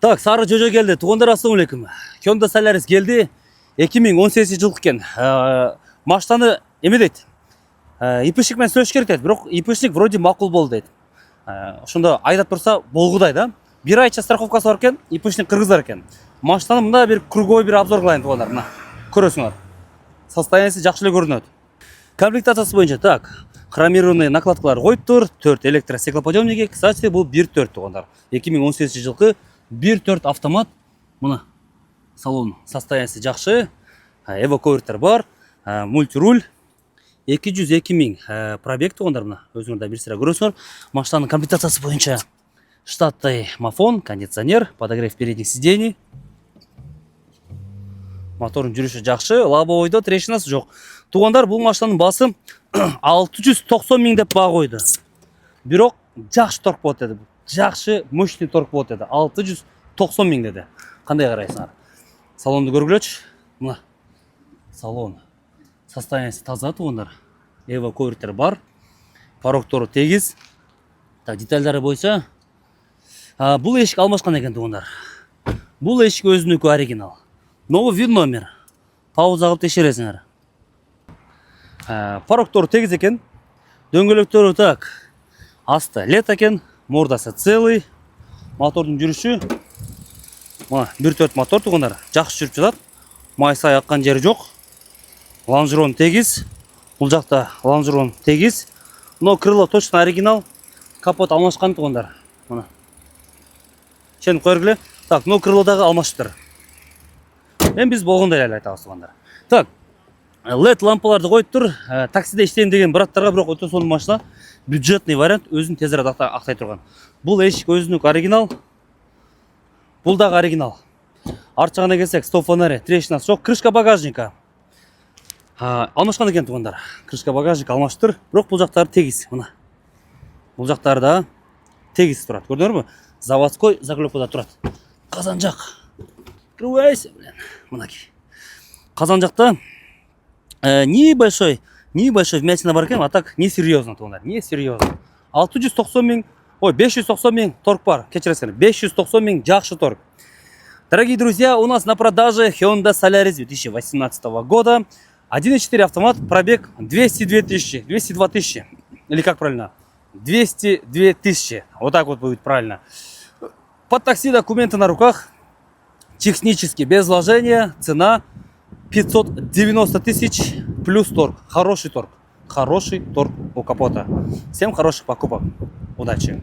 Так, сары жожо келди. Туугандар, ассалам алейкум. Hyundai Solaris келди. 2018 жылкы экен. Машинаны эме дейт. ИПшник менен сөйлөш керек дейт. Бирок ИПшник вроде макул болду дейт. Ошондо айдап турса болгудай да. 1 айча страховкасы бар экен, ИПшник кыргыздар экен. Машинаны мында бир круговой бир обзор кылайын туугандар. Мына көрөсүңөр. Состояниясы жакшы эле көрүнөт. Комплектациясы боюнча так, хромированный накладкалар коюптур, 4 электростеклоподъемники. Кстати, бул 1.4 туугандар. 2018 жылкы 1.4 автомат. Мына салон состояниясы жакшы. Эвоковертер бар, мультируль. 202 миң пробег туугандар, мына өзүңөрдөр бир сыра көрөсүңөр. Машинанын комплектациясы боюнча штатный мафон, кондиционер, подогрев передних сидений. Мотордун жүрүшү жакшы, лобовойдо трещинасы жок. Туугандар, бул машинанын баасы 690 миң деп баа койду. Бирок жакшы торг болот деди. Жакшы, мощный торг болот деди. 690 миң деди. Кандай карайсыңар? Салонду көргүлөчү. Мына салон состояниясы таза туугандар. Эвоковертер бар. Порогтору тегиз. Так, детальдары боюнча бул эшик алмашкан экен туугандар. Бул эшик өзүнүкү оригинал. Новый вид номер. Пауза кылып текшересиңер. Порогтору тегиз экен. Дөңгөлөктөрү так. Асты лет экен. Мордасы целый. Мотордун жүрүшү. Мына 1.4 мотор туугандар. Жакшы жүрүп жатат. Май сай аккан жери жок. Лонжерон тегиз. Бул жакта лонжерон тегиз. Но крыло точно оригинал. Капот алмашкан туугандар. Мына. Чен койгула. Так, но крылодагы алмашыптыр. Мен биз болгондой эле айтабыз туугандар. Так, LED лампаларды коюптур. Таксиде иштейм деген браттарга бирок өтө сонун машина. Бюджетный вариант, өзүн тезирээк актай турган. Бул эшик өзүнүк оригинал. Бул дагы оригинал. Арт жагына келсек, стоп фонари, трещинасы жок. Крышка багажника алмашкан экен туугандар. Крышка багажник алмаштыр, бирок бул жактары тегиз. Мына. Бул жактары да тегиз турат. Көрдүңөрбү? Заводской заклепкада турат. Казанжак. Кырбайсың, блин. Мынакей. Казанжакта небольшой вмятина бар экен, а так не серьезно туугандар. Не серьезно. 690 миң, 590 миң торг бар. Кечиресиңер, 590 миң жакшы торг. Дорогие друзья, у нас на продаже Hyundai Solaris 2018 года. 1.4 автомат, пробег 202 тысячи. 202 тысячи. Или как правильно? 202 тысячи. Вот так вот будет правильно. Под такси документы на руках. Технически без вложения. Цена 590 тысяч плюс торг. Хороший торг. Хороший торг у капота. Всем хороших покупок. Удачи.